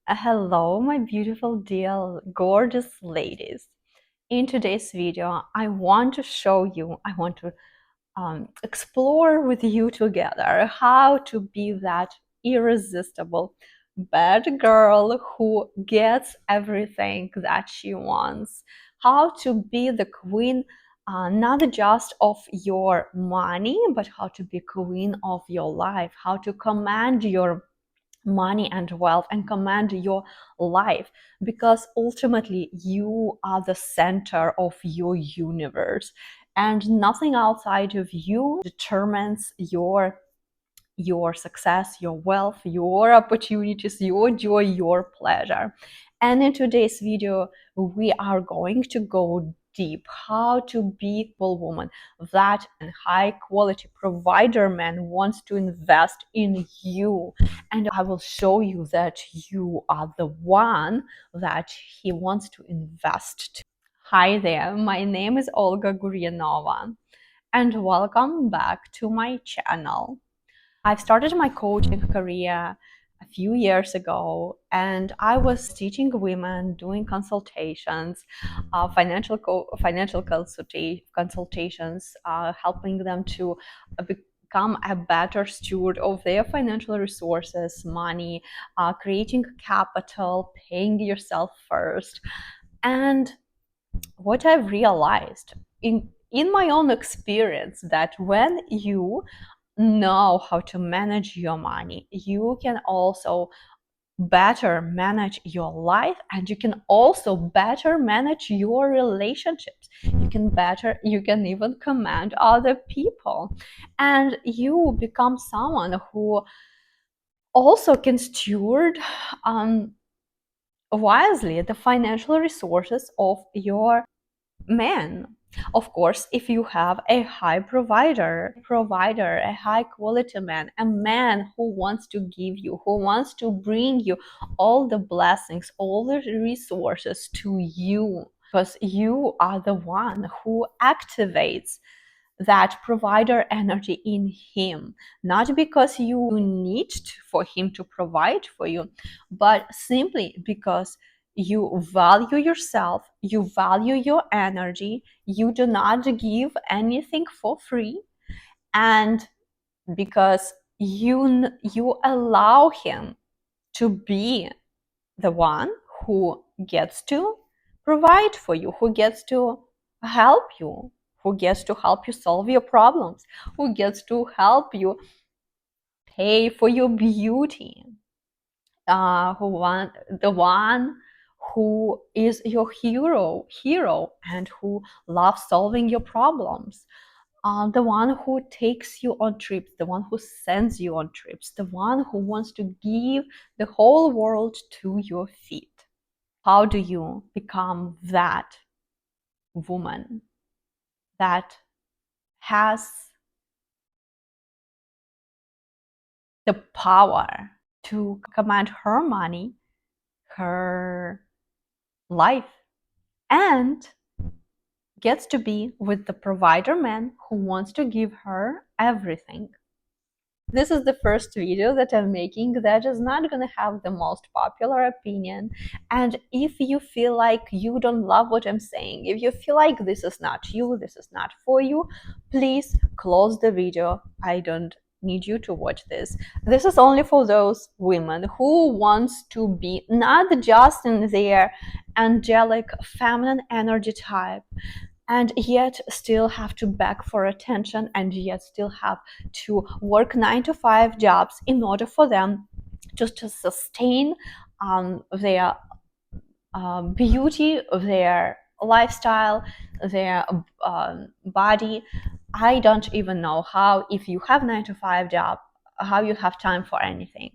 Hello, my beautiful, dear, gorgeous ladies. In today's video, I want to show you, I want to explore with you together how to be that irresistible bad girl who gets everything that she wants, how to be the queen, not just of your money, but how to be queen of your life, how to command your money and wealth and command your life, because ultimately you are the center of your universe and nothing outside of you determines your success, your wealth, your opportunities, your joy, your pleasure. And in today's video, we are going to go deep how to be a woman that a high quality provider man wants to invest in you. And I will show you that you are the one that he wants to invest to. Hi there, my name is Olga Guryanova and welcome back to my channel. I've started my coaching career a few years ago, and I was teaching women, doing consultations, financial consultations, helping them to become a better steward of their financial resources, money, creating capital, paying yourself first. And what I've realized in my own experience that when you know how to manage your money, you can also better manage your life, and you can also better manage your relationships. You can even command other people, and you become someone who also can steward wisely the financial resources of your man. Of course, if you have a high provider, a high quality man, a man who wants to give you, who wants to bring you all the blessings, all the resources to you, because you are the one who activates that provider energy in him, not because you need for him to provide for you, but simply because you value yourself, you value your energy, you do not give anything for free, and because you allow him to be the one who gets to provide for you, who gets to help you, who gets to help you solve your problems, who gets to help you pay for your beauty, the one who is your hero and who loves solving your problems, the one who takes you on trips, the one who sends you on trips, the one who wants to give the whole world to your feet. How do you become that woman that has the power to command her money, her life, and gets to be with the provider man who wants to give her everything? This is the first video that I'm making that is not going to have the most popular opinion. And if you feel like you don't love what I'm saying, if you feel like this is not you, this is not for you, please close the video. I don't need you to watch this. This is only for those women who wants to be not just in their angelic feminine energy type, and yet still have to beg for attention, and yet still have to work 9 to 5 jobs in order for them just to sustain their beauty, their lifestyle, their body. I don't even know how, if you have 9 to 5 job, how you have time for anything.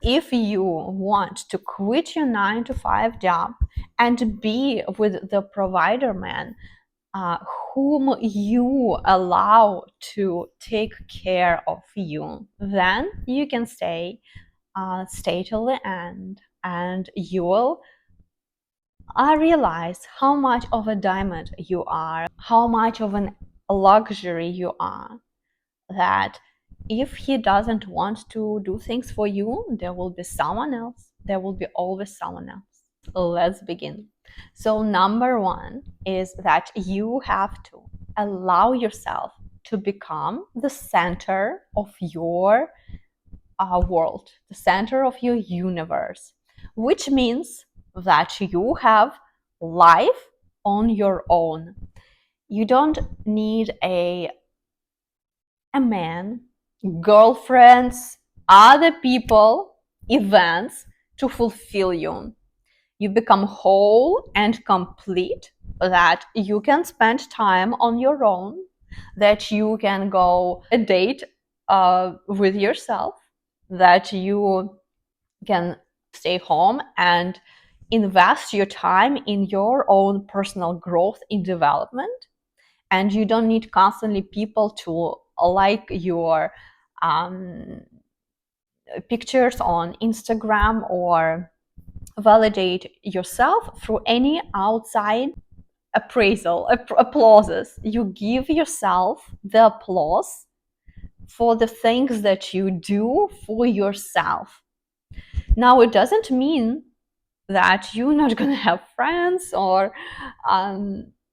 If you want to quit your 9 to 5 job and be with the provider man, whom you allow to take care of you, then you can stay till the end, and you will realize how much of a diamond you are, how much of a luxury you are, that if he doesn't want to do things for you, there will be someone else there will be always someone else. Let's begin. So number one is that you have to allow yourself to become the center of your world, the center of your universe, which means that you have life on your own. You don't need a man, girlfriends, other people, events to fulfill you. You become whole and complete, that you can spend time on your own, that you can go a date with yourself, that you can stay home and invest your time in your own personal growth in development, and you don't need constantly people to like your um, pictures on Instagram or validate yourself through any outside appraisal, applauses. You give yourself the applause for the things that you do for yourself. Now, it doesn't mean that you're not going to have friends or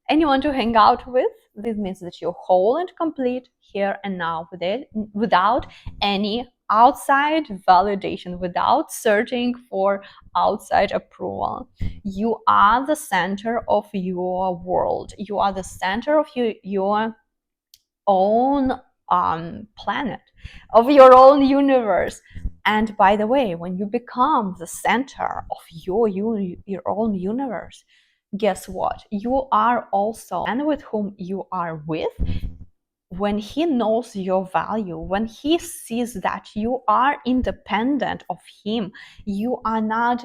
anyone to hang out with. This means that you're whole and complete here and now with it, without any outside validation, without searching for outside approval. You are the center of your world. You are the center of your own planet, of your own universe. And by the way, when you become the center of your own universe, guess what? You are also, and with whom you are with, when he knows your value, when he sees that you are independent of him, you are not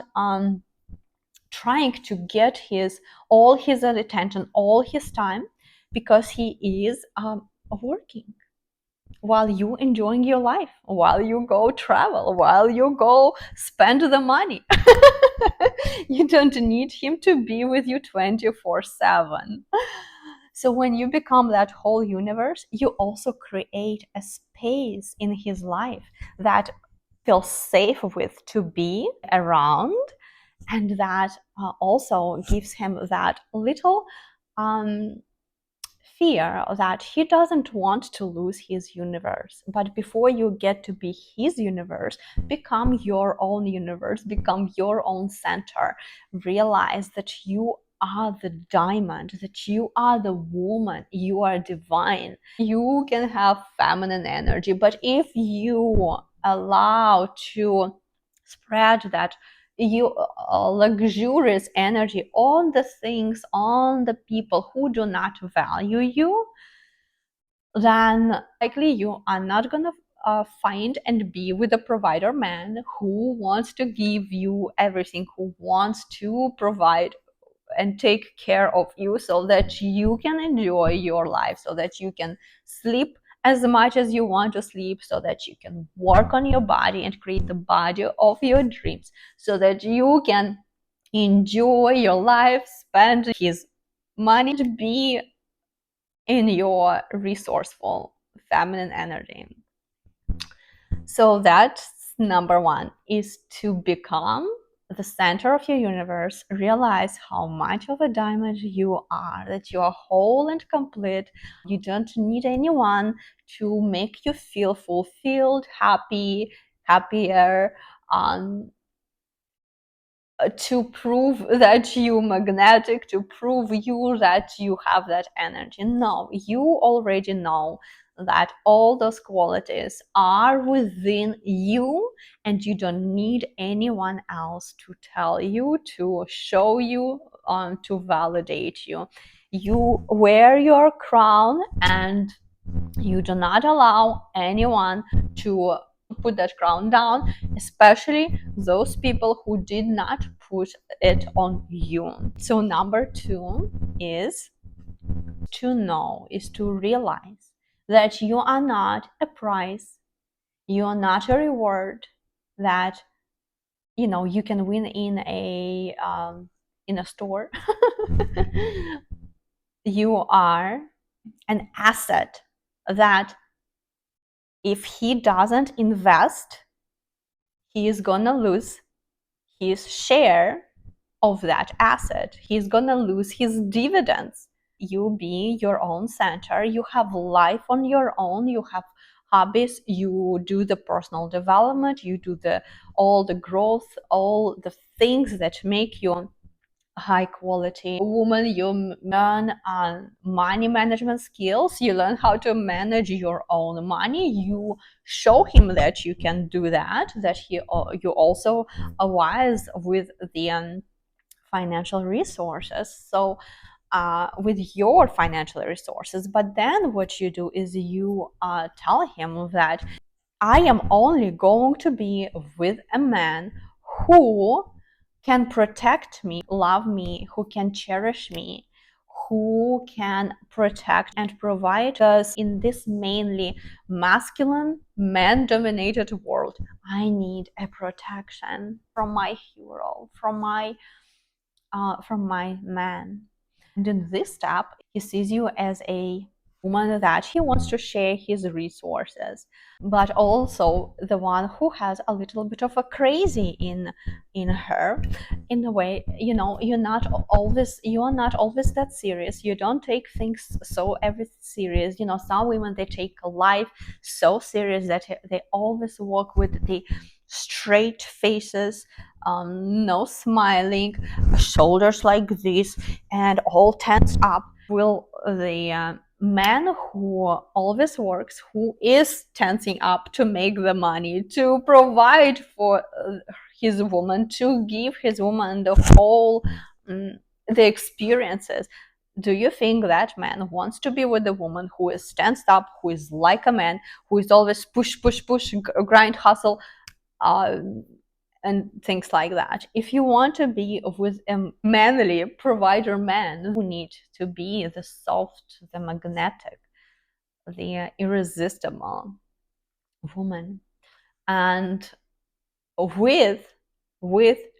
trying to get all his attention, all his time, because he is working while you enjoying your life, while you go travel, while you go spend the money. You don't need him to be with you 24/7. So when you become that whole universe, you also create a space in his life that feels safe with to be around, and that also gives him that little fear that he doesn't want to lose his universe. But before you get to be his universe, become your own universe, become your own center. Realize that you are the diamond, that you are the woman, you are divine. You can have feminine energy, but if you allow to spread that you luxurious energy on the things, on the people who do not value you, then likely you are not gonna find and be with a provider man who wants to give you everything, who wants to provide and take care of you so that you can enjoy your life, so that you can sleep as much as you want to sleep, so that you can work on your body and create the body of your dreams, so that you can enjoy your life, spend his money, to be in your resourceful feminine energy. So that's number one, is to become the center of your universe. Realize how much of a diamond you are, that you are whole and complete. You don't need anyone to make you feel fulfilled, happy, happier, to prove that you're magnetic, to prove you that you have that energy. No, you already know that all those qualities are within you, and you don't need anyone else to tell you, to show you, to validate you. You wear your crown, and you do not allow anyone to put that crown down, especially those people who did not put it on you. So number two is to know, is to realize that you are not a prize, you are not a reward that you can win in a store. You are an asset that if he doesn't invest, he is gonna lose. his share of that asset. He's gonna lose his dividends. You be your own center, you have life on your own, you have hobbies, you do the personal development, you do the all the growth, all the things that make you high quality woman. You learn money management skills, you learn how to manage your own money, you show him that you can do that, that you also are wise with the financial resources. So with your financial resources, but then what you do is you tell him that I am only going to be with a man who can protect me, love me, who can cherish me, who can protect and provide us in this mainly masculine, man-dominated world. I need a protection from my hero, from my man. And in this step, he sees you as a woman that he wants to share his resources, but also the one who has a little bit of a crazy in her. In a way, you're not always that serious. You don't take things so every serious. Some women, they take life so serious that they always walk with the straight faces, no smiling, shoulders like this, and all tensed up. Will the man who always works, who is tensing up to make the money, to provide for his woman, to give his woman the whole the experiences, do you think that man wants to be with a woman who is tensed up, who is like a man, who is always push push push, grind, hustle, uh, and things like that? If you want to be with a manly provider man, who need to be the soft, the magnetic, the irresistible woman, and with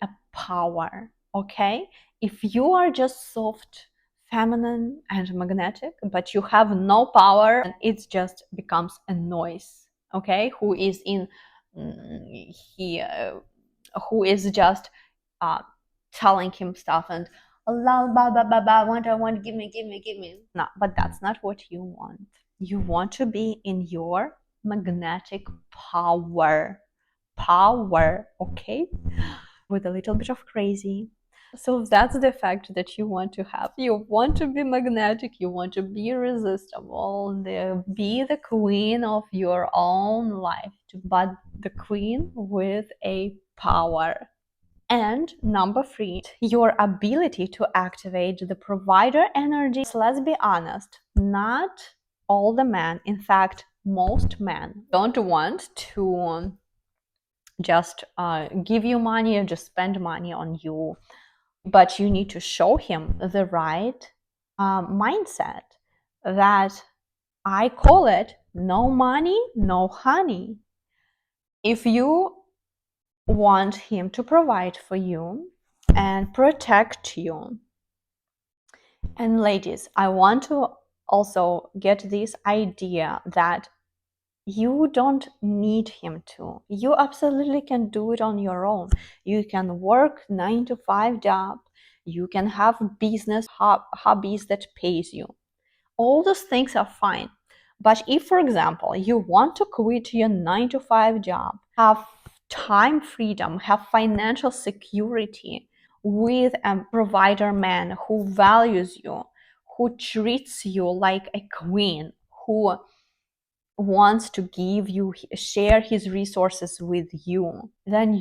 a power. Okay, if you are just soft, feminine, and magnetic, but you have no power, and it just becomes a noise. Okay, who is in he who is just uh, telling him stuff and blah blah blah blah blah, want, give me, give me, give me. No, but that's not what you want. You want to be in your magnetic power, okay, with a little bit of crazy. So that's the fact that you want to have. You want to be magnetic, you want to be irresistible, be the queen of your own life, but the queen with a power. And number 3, your ability to activate the provider energy. So let's be honest, not all the men, in fact, most men don't want to just give you money or just spend money on you, but you need to show him the right mindset, that I call it no money, no honey. If you want him to provide for you and protect you, and ladies, I want to also get this idea that you don't need him to. You absolutely can do it on your own. You can work 9-to-5 job. You can have business hobbies that pays you. All those things are fine. But if, for example, you want to quit your 9-to-5 job, have time freedom, have financial security with a provider man who values you, who treats you like a queen, who wants to give you, share his resources with you, then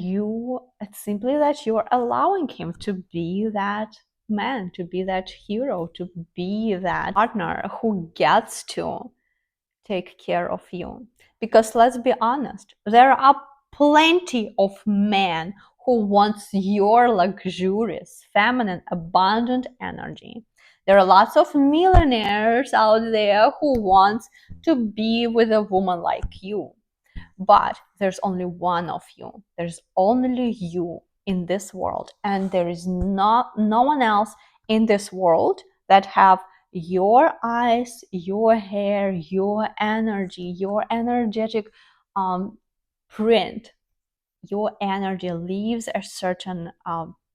it's simply that you're allowing him to be that man, to be that hero, to be that partner who gets to take care of you. Because let's be honest, there are plenty of men who wants your luxurious, feminine, abundant energy. There are lots of millionaires out there who want to be with a woman like you. But there's only one of you. There's only you in this world, and there is no one else in this world that have your eyes, your hair, your energy, your energetic print. your energy leaves a certain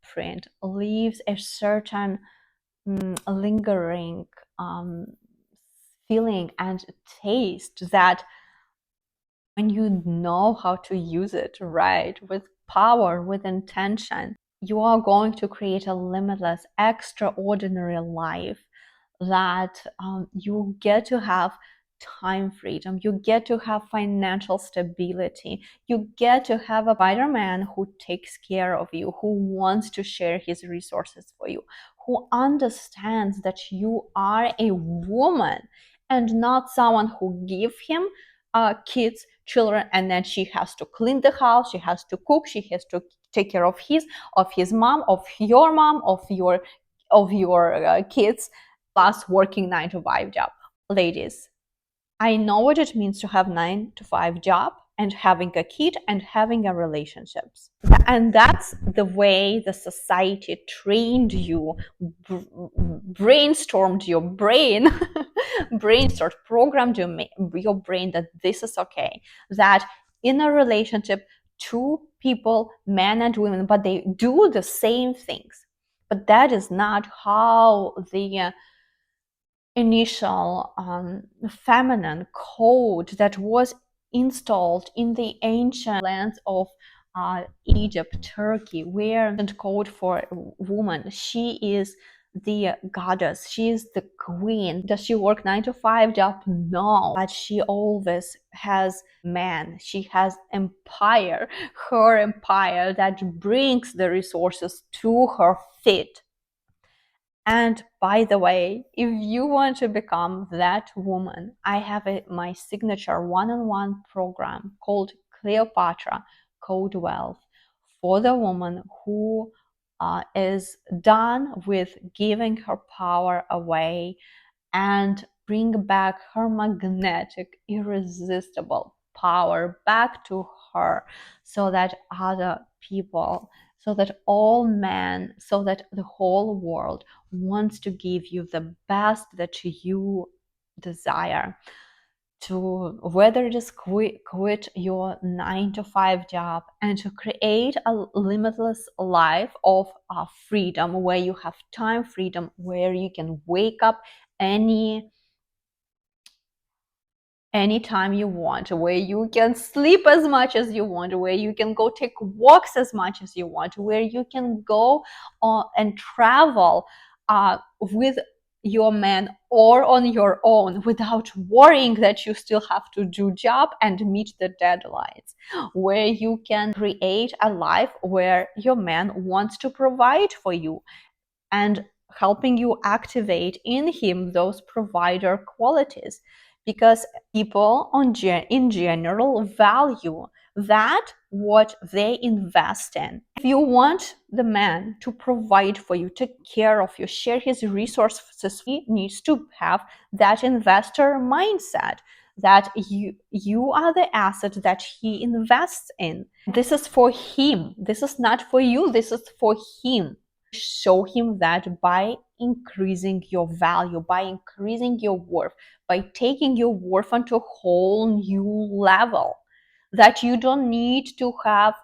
print, leaves a certain lingering feeling and taste that when you know how to use it right, with power, with intention, you are going to create a limitless, extraordinary life that you get to have time freedom, you get to have financial stability, you get to have a Spider-Man who takes care of you, who wants to share his resources for you, who understands that you are a woman and not someone who give him kids, children, and then she has to clean the house, she has to cook, she has to take care of his mom, of your mom, of your kids, plus working 9 to 5 job. Ladies, I know what it means to have 9 to 5 job and having a kid and having a relationships. And that's the way the society trained you, brainstormed your brain, brainstormed, programmed your brain that this is okay, that in a relationship, two people, men and women, but they do the same things. But that is not how the initial feminine code that was installed in the ancient lands of Egypt, Turkey, where the code for woman, she is the goddess, she is the queen. Does she work 9 to 5 job? No, but she always has man, she has empire, her empire that brings the resources to her feet. And by the way, if you want to become that woman, I have my signature one-on-one program called Cleopatra Code Wealth for the woman who is done with giving her power away and bring back her magnetic, irresistible power back to her, so that other people, so that all men, so that the whole world wants to give you the best that you desire. To whether it is quit your 9 to 5 job and to create a limitless life of freedom, where you have time freedom, where you can wake up anytime you want, where you can sleep as much as you want, where you can go take walks as much as you want, where you can go and travel with your man or on your own without worrying that you still have to do job and meet the deadlines, where you can create a life where your man wants to provide for you and helping you activate in him those provider qualities, because people in general value that what they invest in. If you want the man to provide for you, take care of you, share his resources, he needs to have that investor mindset, that you are the asset that he invests in. This is for him, this is not for you, this is for him. Show him that by increasing your value, by increasing your worth, by taking your worth onto a whole new level, that you don't need to have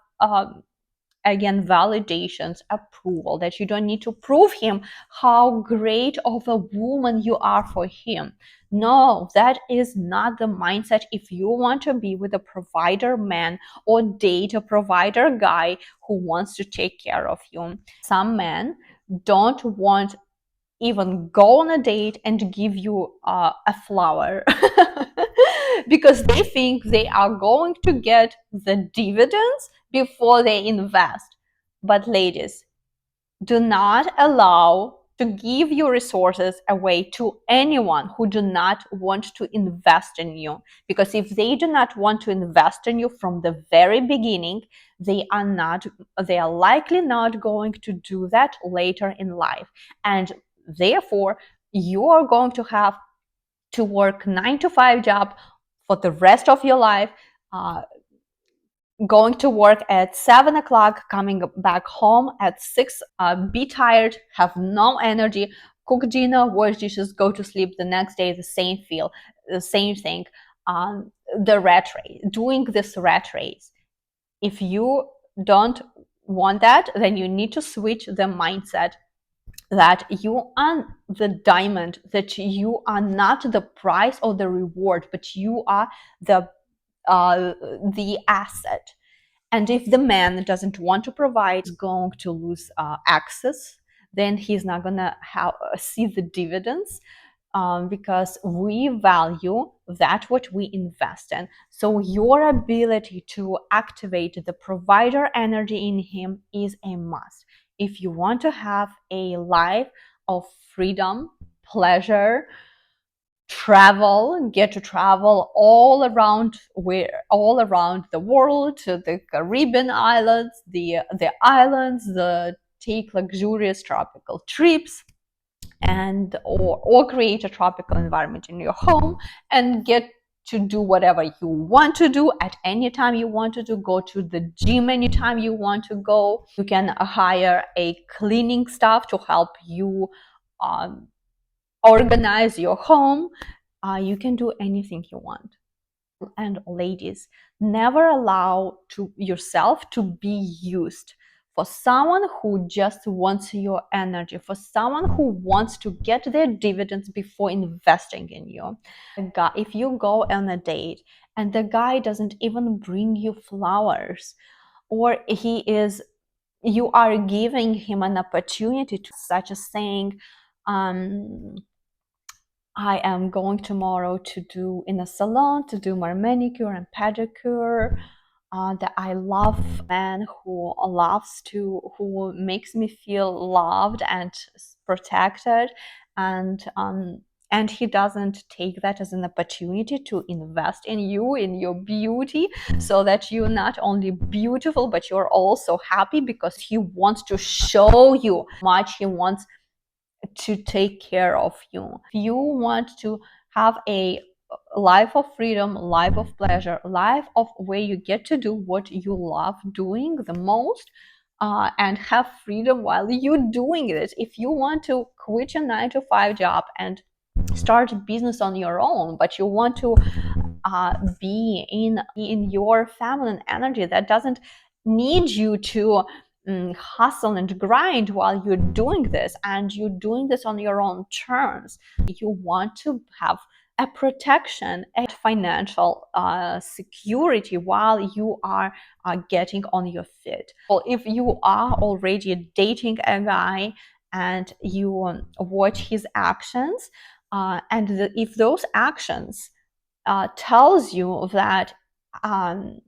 again validations, approval, that you don't need to prove him how great of a woman you are for him. No, that is not the mindset if you want to be with a provider man or date a provider guy who wants to take care of you. Some men don't want even go on a date and give you a flower because they think they are going to get the dividends before they invest. But ladies, do not allow to give your resources away to anyone who do not want to invest in you, because if they do not want to invest in you from the very beginning, they are likely not going to do that later in life, and therefore you are going to have to work 9 to 5 job for the rest of your life, going to work at 7 o'clock, coming back home at 6, be tired, have no energy, cook dinner, wash dishes, go to sleep. The next day, the same thing. The rat race, doing this rat race. If you don't want that, then you need to switch the mindset that you are the diamond, that you are not the price or the reward, but you are the the asset. And if the man doesn't want to provide, he's going to lose access. Then he's not gonna see the dividends, because we value that what we invest in. So your ability to activate the provider energy in him is a must. If you want to have a life of freedom, pleasure, travel, get to travel all around the world, to the Caribbean islands, the islands, take luxurious tropical trips, and or create a tropical environment in your home and get to do whatever you want to do at any time you want to do. Go to the gym anytime you want to go. You can hire a cleaning staff to help you um, organize your home. You can do anything you want. And ladies, never allow yourself to be used for someone who just wants your energy, for someone who wants to get their dividends before investing in you. If you go on a date and the guy doesn't even bring you flowers, or you are giving him an opportunity to, such as saying, I am going tomorrow to do in a salon to do my manicure and pedicure. That I love a man who makes me feel loved and protected, and he doesn't take that as an opportunity to invest in you, in your beauty, so that you're not only beautiful but you're also happy, because he wants to show you how much he wants to take care of you. If you want to have a life of freedom, life of pleasure, life of where you get to do what you love doing the most, and have freedom while you're doing it. If you want to quit your 9 to 5 job and start a business on your own, but you want to be in your feminine energy that doesn't need you to hustle and grind while you're doing this, and you're doing this on your own terms. You want to have a protection, a financial security while you are getting on your feet. Well, if you are already dating a guy and you watch his actions, if those actions tells you that um,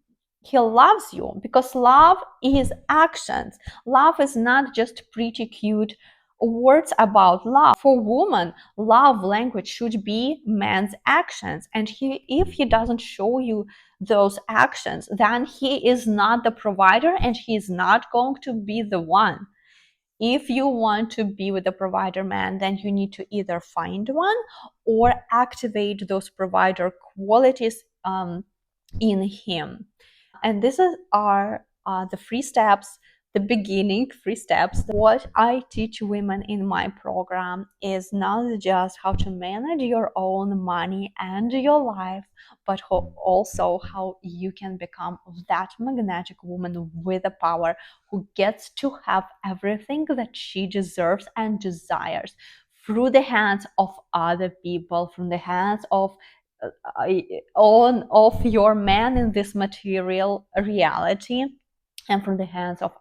he loves you, because love is actions. Love is not just pretty cute words about love. For women, love language should be man's actions, and if he doesn't show you those actions, then he is not the provider and he is not going to be the one. If you want to be with a provider man, then you need to either find one or activate those provider qualities in him. And this is the 3 steps, the beginning 3 steps. What I teach women in my program is not just how to manage your own money and your life, but also how you can become that magnetic woman with the power who gets to have everything that she deserves and desires through the hands of other people, from the hands of on of your man in this material reality, and from the hands of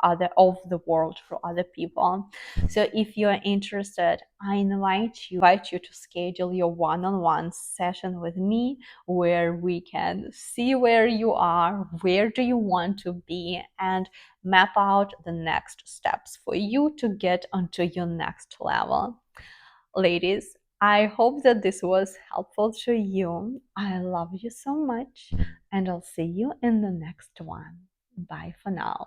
the world for other people. So if you are interested, I invite you to schedule your one-on-one session with me, where we can see where you are, where do you want to be, and map out the next steps for you to get onto your next level. Ladies, I hope that this was helpful to you. I love you so much, and I'll see you in the next one. Bye for now.